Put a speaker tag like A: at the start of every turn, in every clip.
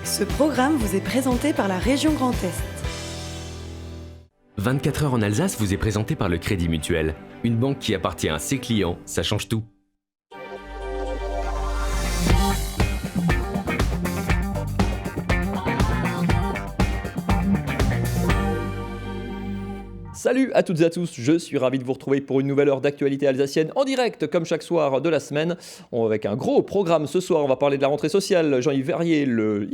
A: Ce programme vous est présenté par la région Grand Est.
B: 24 heures en Alsace vous est présenté par le Crédit Mutuel. Une banque qui appartient à ses clients, ça change tout.
C: Salut à toutes et à tous, je suis ravi de vous retrouver pour une nouvelle heure d'actualité alsacienne en direct, comme chaque soir de la semaine. Avec un gros programme ce soir, on va parler de la rentrée sociale. Jean-Yves Verrier, le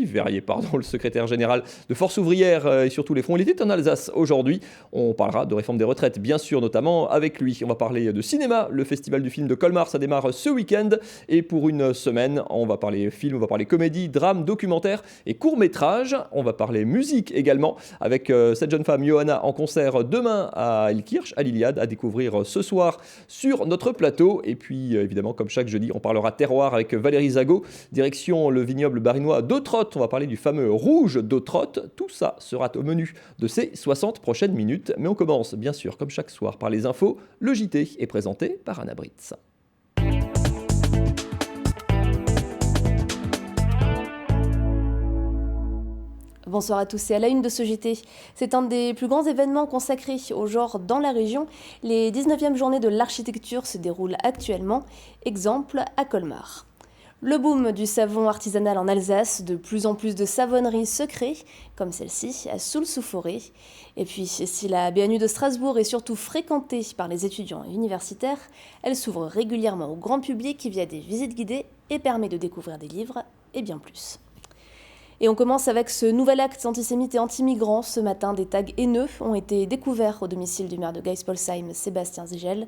C: secrétaire général de Force ouvrière et surtout les fonds, il était en Alsace aujourd'hui. On parlera de réforme des retraites, bien sûr, notamment avec lui. On va parler de cinéma, le festival du film de Colmar, ça démarre ce week-end. Et pour une semaine, on va parler film, on va parler comédie, drame, documentaire et court-métrage. On va parler musique également, avec cette jeune femme, Johanna, en concert demain à Illkirch, à l'Iliade, à découvrir ce soir sur notre plateau. Et puis évidemment, comme chaque jeudi, on parlera terroir avec Valérie Zago, direction le vignoble barinois d'Autrotte. On va parler du fameux rouge d'Autrotte. Tout ça sera au menu de ces 60 prochaines minutes. Mais on commence bien sûr, comme chaque soir, par les infos. Le JT est présenté par Anna Britz.
D: Bonsoir à tous et à la une de ce JT. C'est un des plus grands événements consacrés au genre dans la région. Les 19e journées de l'architecture se déroulent actuellement. Exemple à Colmar. Le boom du savon artisanal en Alsace, de plus en plus de savonneries se créent, comme celle-ci à Soultz-sous-Forêt. Et puis, si la BNU de Strasbourg est surtout fréquentée par les étudiants et universitaires, elle s'ouvre régulièrement au grand public via des visites guidées et permet de découvrir des livres et bien plus. Et on commence avec ce nouvel acte antisémite et anti-migrant. Ce matin, des tags haineux ont été découverts au domicile du maire de Geispolsheim, Sébastien Zigel.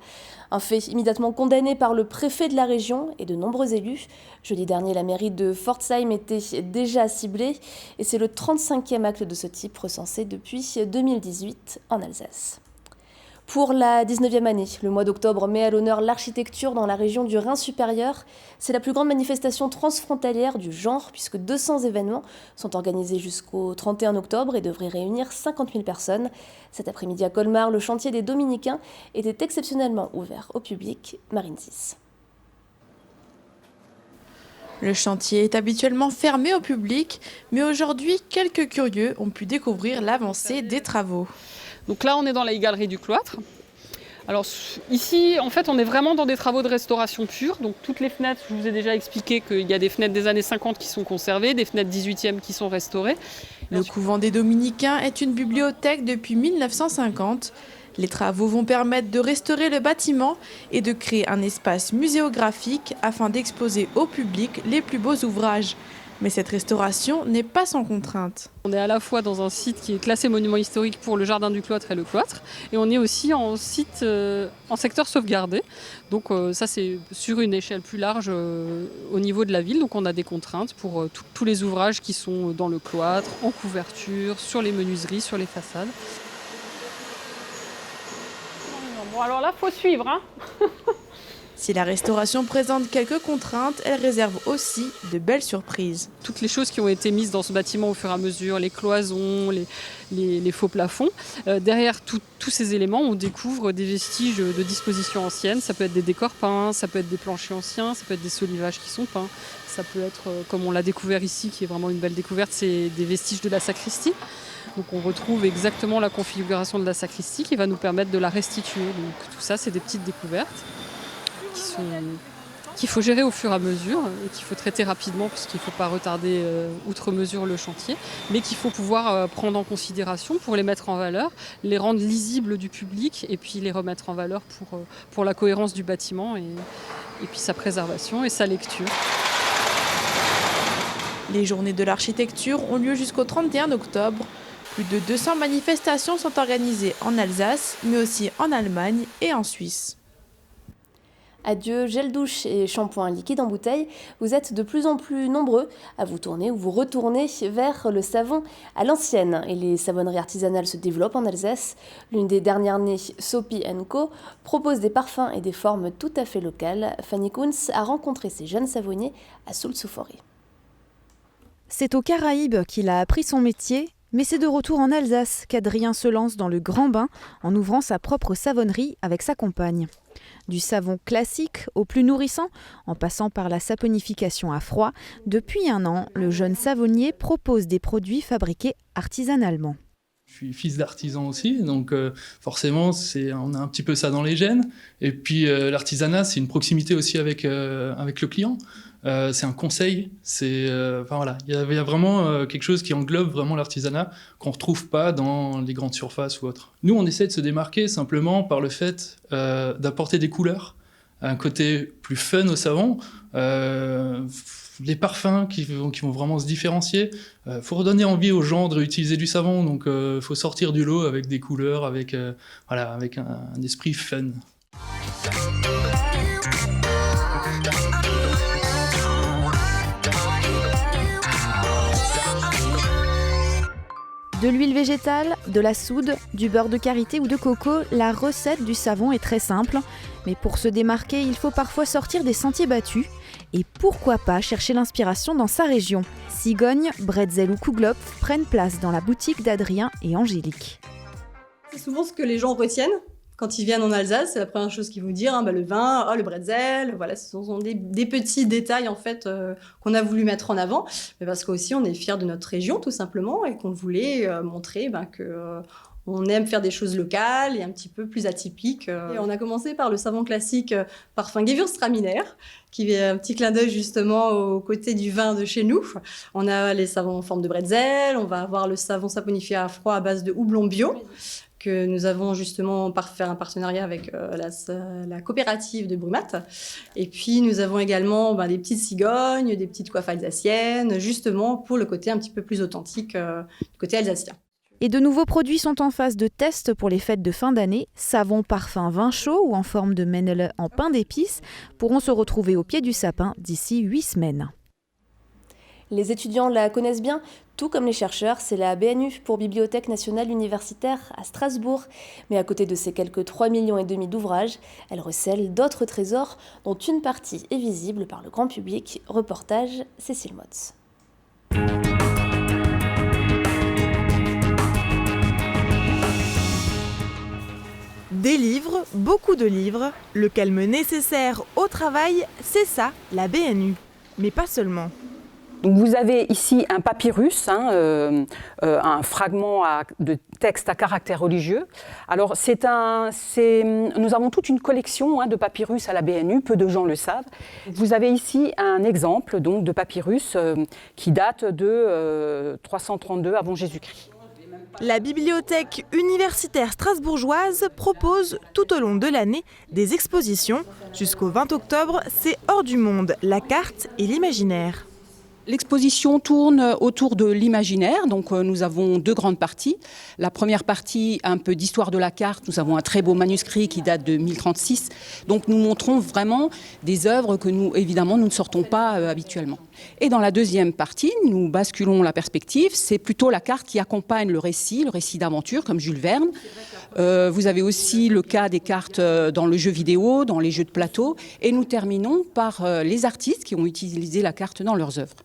D: Un fait immédiatement condamné par le préfet de la région et de nombreux élus. Jeudi dernier, la mairie de Pforzheim était déjà ciblée et c'est le 35e acte de ce type recensé depuis 2018 en Alsace. Pour la 19e année, le mois d'octobre met à l'honneur l'architecture dans la région du Rhin supérieur. C'est la plus grande manifestation transfrontalière du genre puisque 200 événements sont organisés jusqu'au 31 octobre et devraient réunir 50 000 personnes. Cet après-midi à Colmar, le chantier des Dominicains était exceptionnellement ouvert au public. Marine 6.
E: Le chantier est habituellement fermé au public, mais aujourd'hui, quelques curieux ont pu découvrir l'avancée des travaux.
F: Donc là, on est dans la galerie du cloître. Alors ici, en fait, on est vraiment dans des travaux de restauration pure. Donc toutes les fenêtres, je vous ai déjà expliqué qu'il y a des fenêtres des années 50 qui sont conservées, des fenêtres 18e qui sont restaurées.
E: Le couvent des Dominicains est une bibliothèque depuis 1950. Les travaux vont permettre de restaurer le bâtiment et de créer un espace muséographique afin d'exposer au public les plus beaux ouvrages. Mais cette restauration n'est pas sans contrainte.
F: On est à la fois dans un site qui est classé monument historique pour le jardin du cloître et le cloître, et on est aussi en secteur sauvegardé. Donc ça c'est sur une échelle plus large au niveau de la ville. Donc on a des contraintes pour tous les ouvrages qui sont dans le cloître, en couverture, sur les menuiseries, sur les façades. Bon alors là, faut suivre, hein.
E: Si la restauration présente quelques contraintes, elle réserve aussi de belles surprises.
F: Toutes les choses qui ont été mises dans ce bâtiment au fur et à mesure, les cloisons, les faux plafonds, derrière tous ces éléments, on découvre des vestiges de dispositions anciennes. Ça peut être des décors peints, ça peut être des planchers anciens, ça peut être des solivages qui sont peints. Ça peut être, comme on l'a découvert ici, qui est vraiment une belle découverte, c'est des vestiges de la sacristie. Donc on retrouve exactement la configuration de la sacristie qui va nous permettre de la restituer. Donc tout ça, c'est des petites découvertes qu'il faut gérer au fur et à mesure et qu'il faut traiter rapidement parce qu'il ne faut pas retarder outre mesure le chantier, mais qu'il faut pouvoir prendre en considération pour les mettre en valeur, les rendre lisibles du public et puis les remettre en valeur pour la cohérence du bâtiment et puis sa préservation et sa lecture.
E: Les journées de l'architecture ont lieu jusqu'au 31 octobre. Plus de 200 manifestations sont organisées en Alsace, mais aussi en Allemagne et en Suisse.
D: Adieu gel douche et shampoing liquide en bouteille, vous êtes de plus en plus nombreux à vous tourner ou vous retourner vers le savon à l'ancienne. Et les savonneries artisanales se développent en Alsace. L'une des dernières nées, Sopi & Co, propose des parfums et des formes tout à fait locales. Fanny Kunz a rencontré ces jeunes savonniers à Soultz-sous-Forêt.
G: C'est aux Caraïbes qu'il a appris son métier, mais c'est de retour en Alsace qu'Adrien se lance dans le grand bain en ouvrant sa propre savonnerie avec sa compagne. Du savon classique au plus nourrissant, en passant par la saponification à froid, depuis 1 an, le jeune savonnier propose des produits fabriqués artisanalement.
H: Je suis fils d'artisan aussi, donc forcément, on a un petit peu ça dans les gènes. Et puis l'artisanat, c'est une proximité aussi avec le client. C'est un conseil. Voilà, il y a vraiment quelque chose qui englobe vraiment l'artisanat qu'on ne retrouve pas dans les grandes surfaces ou autres. Nous, on essaie de se démarquer simplement par le fait d'apporter des couleurs, un côté plus fun au savon. Les parfums qui vont vraiment se différencier. Faut redonner envie aux gens de réutiliser du savon, donc faut sortir du lot avec des couleurs, avec un esprit fun.
G: De l'huile végétale, de la soude, du beurre de karité ou de coco, la recette du savon est très simple. Mais pour se démarquer, il faut parfois sortir des sentiers battus. Et pourquoi pas chercher l'inspiration dans sa région. Cigogne, bretzel ou kouglof prennent place dans la boutique d'Adrien et Angélique.
I: C'est souvent ce que les gens retiennent quand ils viennent en Alsace. C'est la première chose qu'ils vont dire, le vin, le bretzel. Voilà, ce sont des petits détails en fait qu'on a voulu mettre en avant, mais parce qu'aussi on est fiers de notre région tout simplement et qu'on voulait montrer que on aime faire des choses locales et un petit peu plus atypiques. Et on a commencé par le savon classique parfum Gewürztraminer, qui est un petit clin d'œil justement aux côtés du vin de chez nous. On a les savons en forme de bretzel, on va avoir le savon saponifié à froid à base de houblon bio, que nous avons justement fait un partenariat avec la coopérative de Brumat. Et puis nous avons également des petites cigognes, des petites coiffes alsaciennes, justement pour le côté un petit peu plus authentique du côté alsacien.
G: Et de nouveaux produits sont en phase de test pour les fêtes de fin d'année. Savon, parfum, vin chaud ou en forme de Mennele en pain d'épices pourront se retrouver au pied du sapin d'ici 8 semaines.
D: Les étudiants la connaissent bien, tout comme les chercheurs, c'est la BNU pour Bibliothèque nationale universitaire à Strasbourg. Mais à côté de ces quelques 3,5 millions d'ouvrages, elle recèle d'autres trésors dont une partie est visible par le grand public. Reportage Cécile Motz.
J: Des livres, beaucoup de livres, le calme nécessaire au travail, c'est ça, la BNU. Mais pas seulement.
K: Donc vous avez ici un papyrus, un fragment de texte à caractère religieux. Alors nous avons toute une collection de papyrus à la BNU, peu de gens le savent. Vous avez ici un exemple donc, de papyrus qui date de 332 avant Jésus-Christ.
J: La bibliothèque universitaire strasbourgeoise propose tout au long de l'année des expositions. Jusqu'au 20 octobre, c'est Hors du monde, la carte et l'imaginaire.
K: L'exposition tourne autour de l'imaginaire, donc nous avons 2 grandes parties. La première partie, un peu d'histoire de la carte, nous avons un très beau manuscrit qui date de 1036. Donc nous montrons vraiment des œuvres que nous ne sortons pas habituellement. Et dans la deuxième partie, nous basculons la perspective, c'est plutôt la carte qui accompagne le récit d'aventure comme Jules Verne. Vous avez aussi le cas des cartes dans le jeu vidéo, dans les jeux de plateau. Et nous terminons par les artistes qui ont utilisé la carte dans leurs œuvres.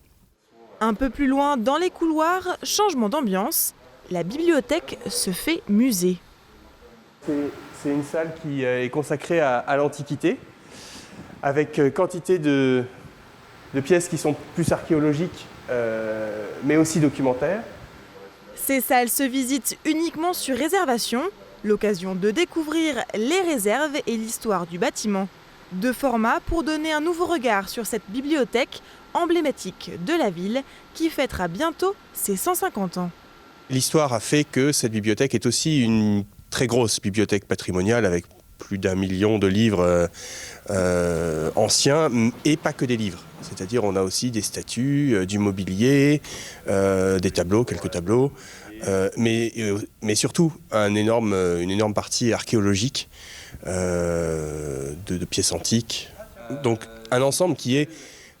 J: Un peu plus loin, dans les couloirs, changement d'ambiance, la bibliothèque se fait musée.
L: C'est une salle qui est consacrée à l'Antiquité, avec quantité de pièces qui sont plus archéologiques, mais aussi documentaires.
J: Ces salles se visitent uniquement sur réservation, l'occasion de découvrir les réserves et l'histoire du bâtiment. 2 formats pour donner un nouveau regard sur cette bibliothèque emblématique de la ville qui fêtera bientôt ses 150 ans.
L: L'histoire a fait que cette bibliothèque est aussi une très grosse bibliothèque patrimoniale avec plus d'1 million de livres anciens et pas que des livres. C'est-à-dire on a aussi des statues, du mobilier, des tableaux, quelques tableaux, mais surtout une énorme partie archéologique de pièces antiques. Donc un ensemble qui est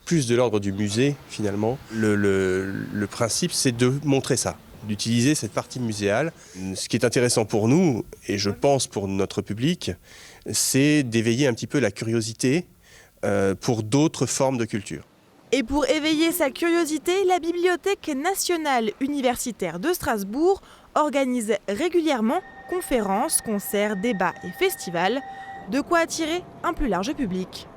L: plus de l'ordre du musée finalement. Le principe c'est de montrer ça, d'utiliser cette partie muséale. Ce qui est intéressant pour nous, et je pense pour notre public, c'est d'éveiller un petit peu la curiosité pour d'autres formes de culture.
J: Et pour éveiller sa curiosité, la Bibliothèque nationale universitaire de Strasbourg organise régulièrement conférences, concerts, débats et festivals. De quoi attirer un plus large public.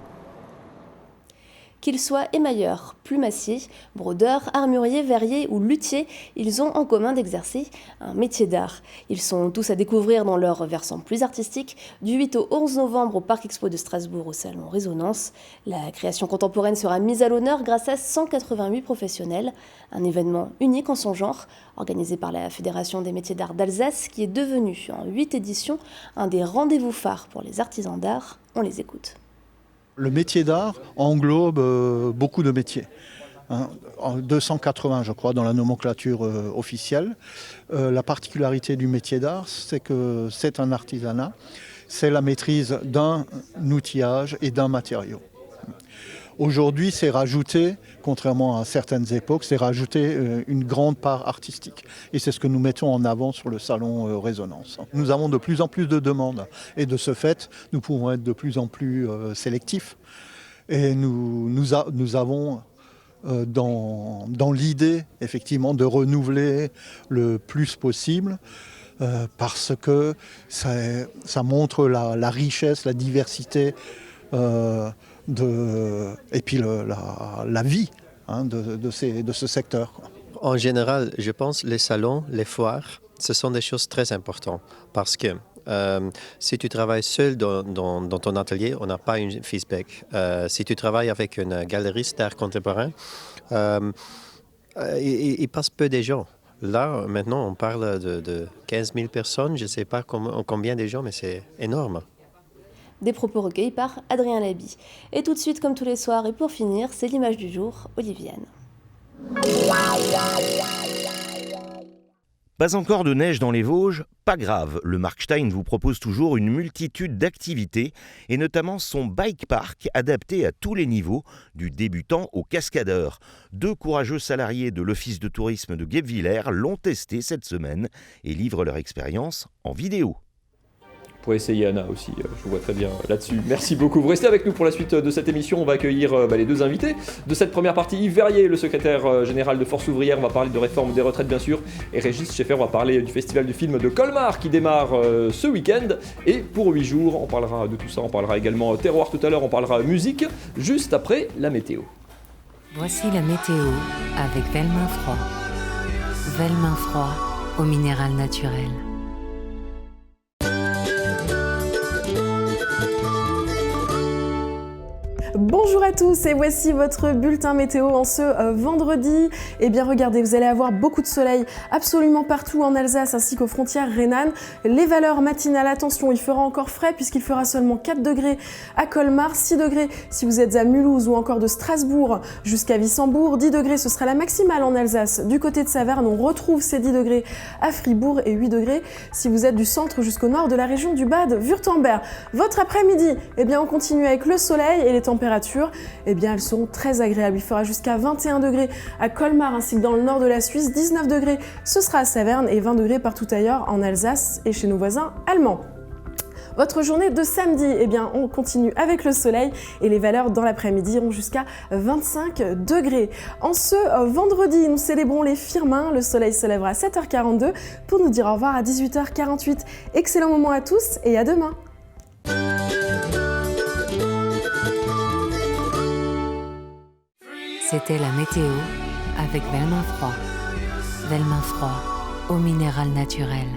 D: Qu'ils soient émailleurs, plumassiers, brodeurs, armuriers, verriers ou luthiers, ils ont en commun d'exercer un métier d'art. Ils sont tous à découvrir dans leur versant plus artistique, du 8 au 11 novembre au Parc Expo de Strasbourg au Salon Résonance. La création contemporaine sera mise à l'honneur grâce à 188 professionnels, un événement unique en son genre, organisé par la Fédération des métiers d'art d'Alsace, qui est devenu en 8 éditions un des rendez-vous phares pour les artisans d'art. On les écoute.
M: Le métier d'art englobe beaucoup de métiers. 280, je crois, dans la nomenclature officielle. La particularité du métier d'art, c'est que c'est un artisanat, c'est la maîtrise d'un outillage et d'un matériau. Aujourd'hui, c'est rajouté, contrairement à certaines époques, c'est rajouté une grande part artistique. Et c'est ce que nous mettons en avant sur le salon Résonance. Nous avons de plus en plus de demandes. Et de ce fait, nous pouvons être de plus en plus sélectifs. Et nous avons dans l'idée, effectivement, de renouveler le plus possible. Parce que ça montre la richesse, la diversité et puis la vie de ce secteur.
N: En général, je pense que les salons, les foires, ce sont des choses très importantes parce que si tu travailles seul dans ton atelier, on n'a pas une feedback. Si tu travailles avec une galeriste d'art contemporain, il passe peu de gens. Là, maintenant, on parle de 15 000 personnes. Je ne sais pas combien de gens, mais c'est énorme.
D: Des propos recueillis par Adrien Laby. Et tout de suite, comme tous les soirs, et pour finir, c'est l'image du jour, Oliviane.
O: Pas encore de neige dans les Vosges? Pas grave, le Markstein vous propose toujours une multitude d'activités et notamment son bike park adapté à tous les niveaux, du débutant au cascadeur. 2 courageux salariés de l'Office de tourisme de Guebwiller l'ont testé cette semaine et livrent leur expérience en vidéo.
C: Pour essayer Anna aussi, je vous vois très bien là-dessus. Merci beaucoup. Vous restez avec nous pour la suite de cette émission. On va accueillir les 2 invités de cette première partie. Yves Verrier, le secrétaire général de Force Ouvrière, on va parler de réforme des retraites bien sûr. Et Régis Schaeffer, on va parler du festival du film de Colmar qui démarre ce week-end. Et pour 8 jours, on parlera de tout ça. On parlera également terroir tout à l'heure, on parlera musique, juste après la météo.
P: Voici la météo avec Velmin Froid. Velmin Froid au minéral naturel.
Q: Bonjour à tous et voici votre bulletin météo en ce vendredi. Eh bien regardez, vous allez avoir beaucoup de soleil absolument partout en Alsace ainsi qu'aux frontières rhénanes. Les valeurs matinales, attention, il fera encore frais puisqu'il fera seulement 4 degrés à Colmar, 6 degrés si vous êtes à Mulhouse ou encore de Strasbourg jusqu'à Wissembourg, 10 degrés ce sera la maximale en Alsace. Du côté de Saverne, on retrouve ces 10 degrés à Fribourg et 8 degrés si vous êtes du centre jusqu'au nord de la région du Bade-Württemberg. Votre après-midi, eh bien on continue avec le soleil et les températures, eh bien elles seront très agréables. Il fera jusqu'à 21 degrés à Colmar ainsi que dans le nord de la Suisse, 19 degrés ce sera à Saverne et 20 degrés partout ailleurs en Alsace et chez nos voisins allemands. Votre journée de samedi, eh bien on continue avec le soleil et les valeurs dans l'après-midi iront jusqu'à 25 degrés. En ce vendredi, nous célébrons les Firmins. Le soleil se lèvera à 7h42 pour nous dire au revoir à 18h48. Excellent moment à tous et à demain.
P: C'était la météo avec Velmin Froid. Velmin Froid au minéral naturel.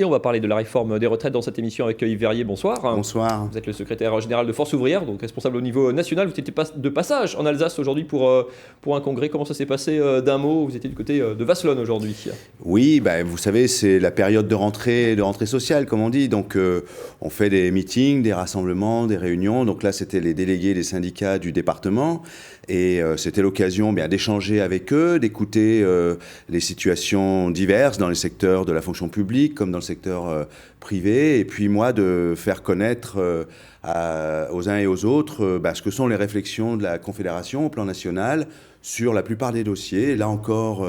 C: Et on va parler de la réforme des retraites dans cette émission avec Yves Verrier. Bonsoir.
R: Bonsoir.
C: Vous êtes le secrétaire général de Force Ouvrière, donc responsable au niveau national. Vous étiez de passage en Alsace aujourd'hui pour un congrès. Comment ça s'est passé d'un mot? Vous étiez du côté de Vasselonne aujourd'hui.
R: Oui, vous savez, c'est la période de rentrée sociale, comme on dit. Donc on fait des meetings, des rassemblements, des réunions. Donc là, c'était les délégués des syndicats du département. Et c'était l'occasion d'échanger avec eux, d'écouter les situations diverses dans les secteurs de la fonction publique comme dans le secteur privé, et puis moi de faire connaître aux uns et aux autres ce que sont les réflexions de la Confédération au plan national sur la plupart des dossiers. Là encore,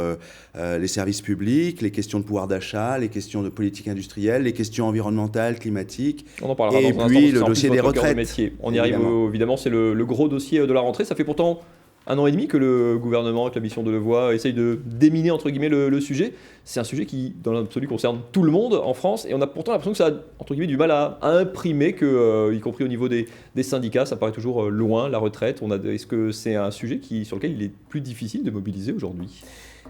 R: les services publics, les questions de pouvoir d'achat, les questions de politique industrielle, les questions environnementales, climatiques,
C: on en parlera
R: et
C: dans un
R: puis
C: instant,
R: le dossier des retraites.
C: On y arrive évidemment, c'est le gros dossier de la rentrée. Ça fait pourtant 1 an et demi que le gouvernement, avec la mission de Levoix, essaye de déminer entre guillemets le sujet. C'est un sujet qui, dans l'absolu, concerne tout le monde en France, et on a pourtant l'impression que ça a entre guillemets du mal à imprimer, y compris au niveau des syndicats, ça paraît toujours loin, la retraite. Est-ce que c'est un sujet sur lequel il est plus difficile de mobiliser aujourd'hui ?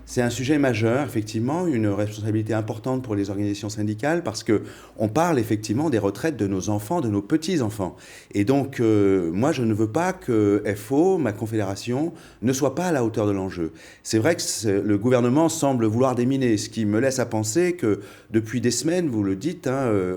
R: C'est un sujet majeur, effectivement, une responsabilité importante pour les organisations syndicales parce qu'on parle effectivement des retraites de nos enfants, de nos petits-enfants. Et donc, moi, je ne veux pas que FO, ma confédération, ne soit pas à la hauteur de l'enjeu. C'est vrai que le gouvernement semble vouloir déminer, ce qui me laisse à penser que depuis des semaines, vous le dites,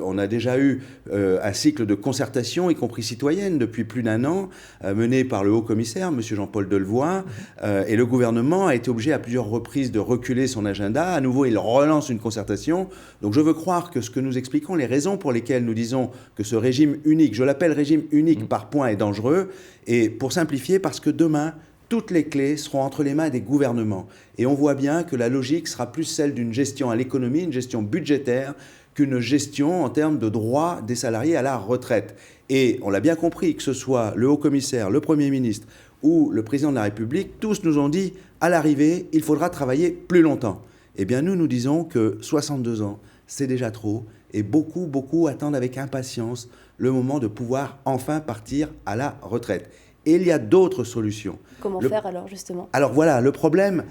R: on a déjà eu un cycle de concertation, y compris citoyenne, depuis plus d'1 an, mené par le haut-commissaire, M. Jean-Paul Delevoye, et le gouvernement a été obligé à plusieurs reprises de reculer son agenda. À nouveau, il relance une concertation. Donc je veux croire que ce que nous expliquons, les raisons pour lesquelles nous disons que ce régime unique, je l'appelle régime unique par points, est dangereux, et pour simplifier, parce que demain, toutes les clés seront entre les mains des gouvernements. Et on voit bien que la logique sera plus celle d'une gestion à l'économie, une gestion budgétaire, qu'une gestion en termes de droits des salariés à la retraite. Et on l'a bien compris, que ce soit le haut-commissaire, le Premier ministre ou le président de la République, tous nous ont dit, à l'arrivée, il faudra travailler plus longtemps. Eh bien, nous disons que 62 ans, c'est déjà trop, et beaucoup attendent avec impatience le moment de pouvoir enfin partir à la retraite. Et il y a d'autres solutions.
D: Comment faire alors, justement ?
R: Alors voilà, le problème,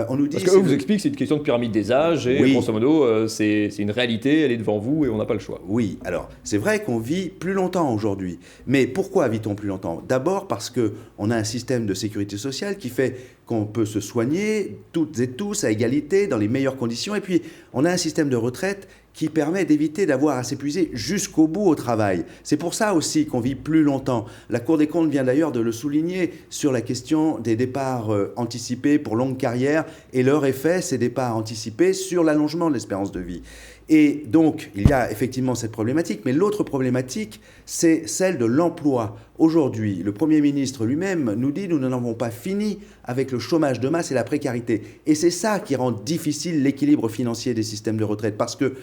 R: on nous dit...
C: Parce qu'eux vous expliquent que c'est une question de pyramide des âges, et oui, grosso modo, c'est une réalité, elle est devant vous, et on n'a pas le choix.
R: Oui, alors, c'est vrai qu'on vit plus longtemps aujourd'hui. Mais pourquoi vit-on plus longtemps ? D'abord parce qu'on a un système de sécurité sociale qui fait qu'on peut se soigner, toutes et tous, à égalité, dans les meilleures conditions. Et puis, on a un système de retraite qui permet d'éviter d'avoir à s'épuiser jusqu'au bout au travail. C'est pour ça aussi qu'on vit plus longtemps. La Cour des comptes vient d'ailleurs de le souligner sur la question des départs anticipés pour longue carrière et leur effet, ces départs anticipés, sur l'allongement de l'espérance de vie. Et donc, il y a effectivement cette problématique, mais l'autre problématique, c'est celle de l'emploi. Aujourd'hui, le Premier ministre lui-même nous dit « nous n'en avons pas fini avec le chômage de masse et la précarité ». Et c'est ça qui rend difficile l'équilibre financier des systèmes de retraite, parce que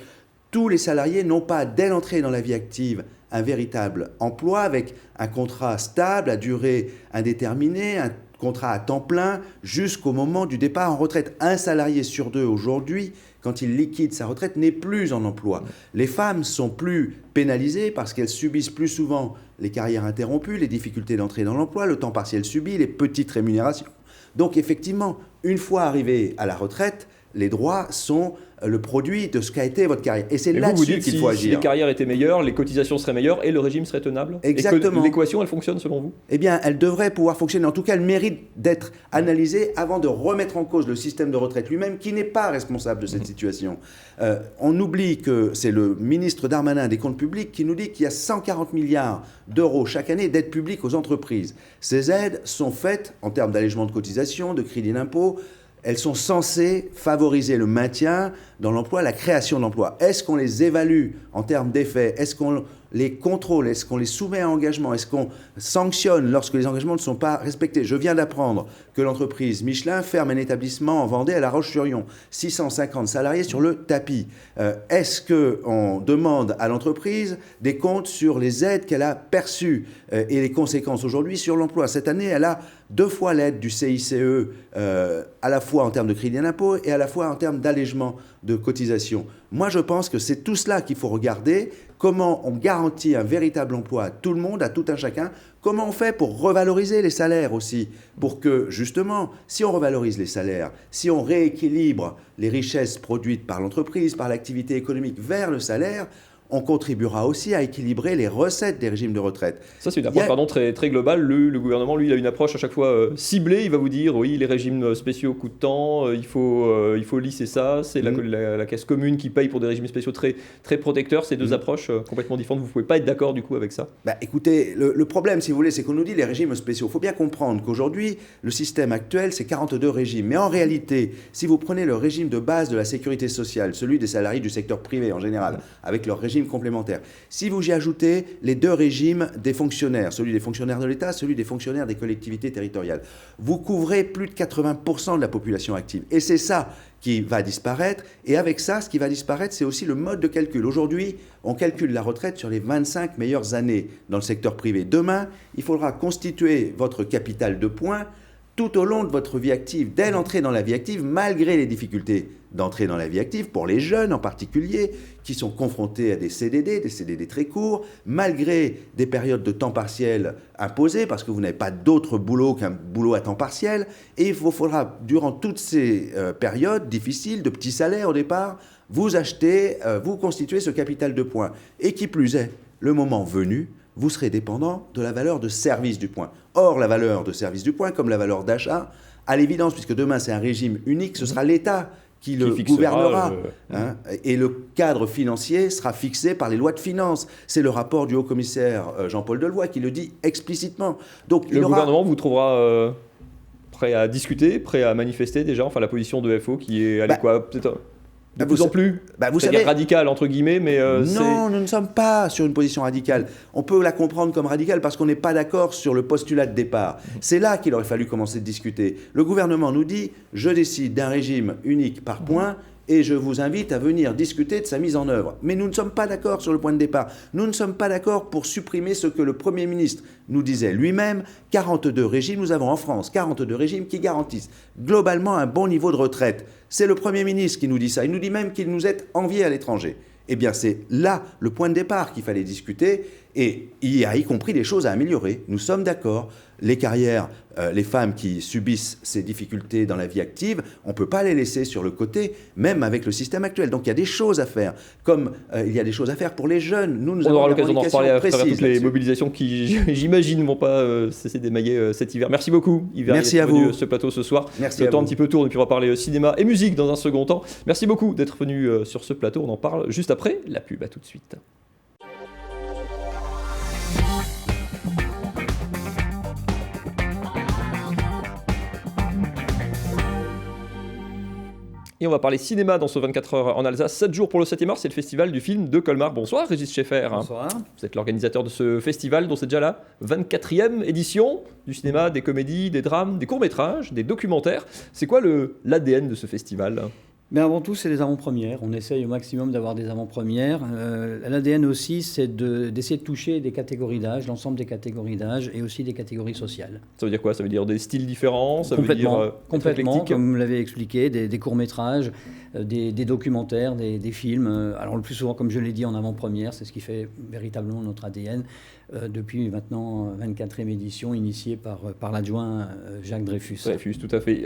R: tous les salariés n'ont pas, dès l'entrée dans la vie active, un véritable emploi avec un contrat stable à durée indéterminée, un contrat à temps plein, jusqu'au moment du départ en retraite. Un salarié sur 2 aujourd'hui, quand il liquide sa retraite, n'est plus en emploi. Les femmes sont plus pénalisées parce qu'elles subissent plus souvent les carrières interrompues, les difficultés d'entrée dans l'emploi, le temps partiel subi, les petites rémunérations. Donc effectivement, une fois arrivé à la retraite, les droits sont le produit de ce qu'a été votre carrière. Et c'est là-dessus qu'il faut agir.
C: Si les carrières étaient meilleures, les cotisations seraient meilleures et le régime serait tenable ?
R: Exactement.
C: Et que l'équation, elle fonctionne selon vous ?
R: Eh bien, elle devrait pouvoir fonctionner. En tout cas, elle mérite d'être analysée avant de remettre en cause le système de retraite lui-même, qui n'est pas responsable de cette situation. On oublie que c'est le ministre Darmanin des Comptes publics qui nous dit qu'il y a 140 milliards d'euros chaque année d'aides publiques aux entreprises. Ces aides sont faites en termes d'allègement de cotisations, de crédit d'impôt. Elles sont censées favoriser le maintien dans l'emploi, la création d'emplois. Est-ce qu'on les évalue en termes d'effets ? Est-ce qu'on les contrôle ? Est-ce qu'on les soumet à engagement ? Est-ce qu'on sanctionne lorsque les engagements ne sont pas respectés ? Je viens d'apprendre que l'entreprise Michelin ferme un établissement en Vendée à La Roche-sur-Yon. 650 salariés sur le tapis. Est-ce qu'on demande à l'entreprise des comptes sur les aides qu'elle a perçues et les conséquences aujourd'hui sur l'emploi ? Cette année, elle a 2 fois l'aide du CICE, à la fois en termes de crédit d'impôt et à la fois en termes d'allègement de cotisation. Moi, je pense que c'est tout cela qu'il faut regarder. Comment on garantit un véritable emploi à tout le monde, à tout un chacun ? Comment on fait pour revaloriser les salaires aussi ? Pour que, justement, si on revalorise les salaires, si on rééquilibre les richesses produites par l'entreprise, par l'activité économique vers le salaire, on contribuera aussi à équilibrer les recettes des régimes de retraite.
C: Ça, c'est une approche très globale. Le gouvernement, lui, il a une approche à chaque fois ciblée. Il va vous dire, oui, les régimes spéciaux coûtent tant, il faut lisser ça. C'est la caisse commune qui paye pour des régimes spéciaux très protecteurs. C'est 2 approches complètement différentes. Vous ne pouvez pas être d'accord, du coup, avec ça ?
R: Écoutez, le problème, si vous voulez, c'est qu'on nous dit les régimes spéciaux. Il faut bien comprendre qu'aujourd'hui, le système actuel, c'est 42 régimes. Mais en réalité, si vous prenez le régime de base de la sécurité sociale, celui des salariés du secteur privé en général, avec leur régime complémentaire. Si vous y ajoutez les 2 régimes des fonctionnaires, celui des fonctionnaires de l'État, celui des fonctionnaires des collectivités territoriales, vous couvrez plus de 80% de la population active. Et c'est ça qui va disparaître. Et avec ça, ce qui va disparaître, c'est aussi le mode de calcul. Aujourd'hui, on calcule la retraite sur les 25 meilleures années dans le secteur privé. Demain, il faudra constituer votre capital de points tout au long de votre vie active, dès l'entrée dans la vie active, malgré les difficultés d'entrer dans la vie active, pour les jeunes en particulier, qui sont confrontés à des CDD très courts, malgré des périodes de temps partiel imposées, parce que vous n'avez pas d'autre boulot qu'un boulot à temps partiel, et il vous faudra, durant toutes ces périodes difficiles, de petits salaires au départ, vous acheter, vous constituer ce capital de points. Et qui plus est, le moment venu, vous serez dépendant de la valeur de service du point. Or, la valeur de service du point, comme la valeur d'achat, à l'évidence, puisque demain c'est un régime unique, ce sera l'État qui le gouvernera. Et le cadre financier sera fixé par les lois de finances. C'est le rapport du haut-commissaire Jean-Paul Delevoye qui le dit explicitement. Donc,
C: le gouvernement vous trouvera prêt à discuter, prêt à manifester déjà, enfin la position de FO qui est allée quoi, peut-être de plus en plus radical entre guillemets, mais
R: non, nous ne sommes pas sur une position radicale. On peut la comprendre comme radicale parce qu'on n'est pas d'accord sur le postulat de départ. C'est là qu'il aurait fallu commencer de discuter. Le gouvernement nous dit « je décide d'un régime unique par point » et je vous invite à venir discuter de sa mise en œuvre. Mais nous ne sommes pas d'accord sur le point de départ. Nous ne sommes pas d'accord pour supprimer ce que le Premier ministre nous disait lui-même, 42 régimes, nous avons en France 42 régimes qui garantissent globalement un bon niveau de retraite. C'est le Premier ministre qui nous dit ça. Il nous dit même qu'il nous est envié à l'étranger. Eh bien, c'est là le point de départ qu'il fallait discuter, et il y a y compris des choses à améliorer. Nous sommes d'accord. Les carrières, les femmes qui subissent ces difficultés dans la vie active, on ne peut pas les laisser sur le côté, même avec le système actuel. Donc il y a des choses à faire, comme il y a des choses à faire pour les jeunes. Nous
C: on aura l'occasion d'en reparler à travers toutes les mobilisations qui, j'imagine, ne vont pas cesser d'émailler cet hiver. Merci beaucoup, Yves.
R: Merci à vous.
C: Ce plateau ce soir.
R: Merci
C: le temps un petit peu tourne, et puis on va parler cinéma et musique dans un second temps. Merci beaucoup d'être venu sur ce plateau. On en parle juste après la pub. À tout de suite. Et on va parler cinéma dans ce 24 heures en Alsace. 7 jours pour le 7e art, c'est le festival du film de Colmar. Bonsoir Régis Schaeffer.
S: Bonsoir.
C: Vous êtes l'organisateur de ce festival dont c'est déjà la 24e édition. Du cinéma, des comédies, des drames, des courts-métrages, des documentaires. C'est quoi l'ADN de ce festival ?
S: Mais avant tout, c'est les avant-premières. On essaye au maximum d'avoir des avant-premières. L'ADN aussi, c'est d'essayer de toucher des catégories d'âge, l'ensemble des catégories d'âge et aussi des catégories sociales.
C: Ça veut dire quoi ? Ça veut dire des styles différents ? Ça
S: Complètement,
C: veut dire,
S: complètement comme vous l'avez expliqué, des courts-métrages, des documentaires, des films. Alors le plus souvent, comme je l'ai dit, en avant-première, c'est ce qui fait véritablement notre ADN. Depuis maintenant 24e édition, initiée par l'adjoint Jacques Dreyfus.
C: Dreyfus, tout à fait.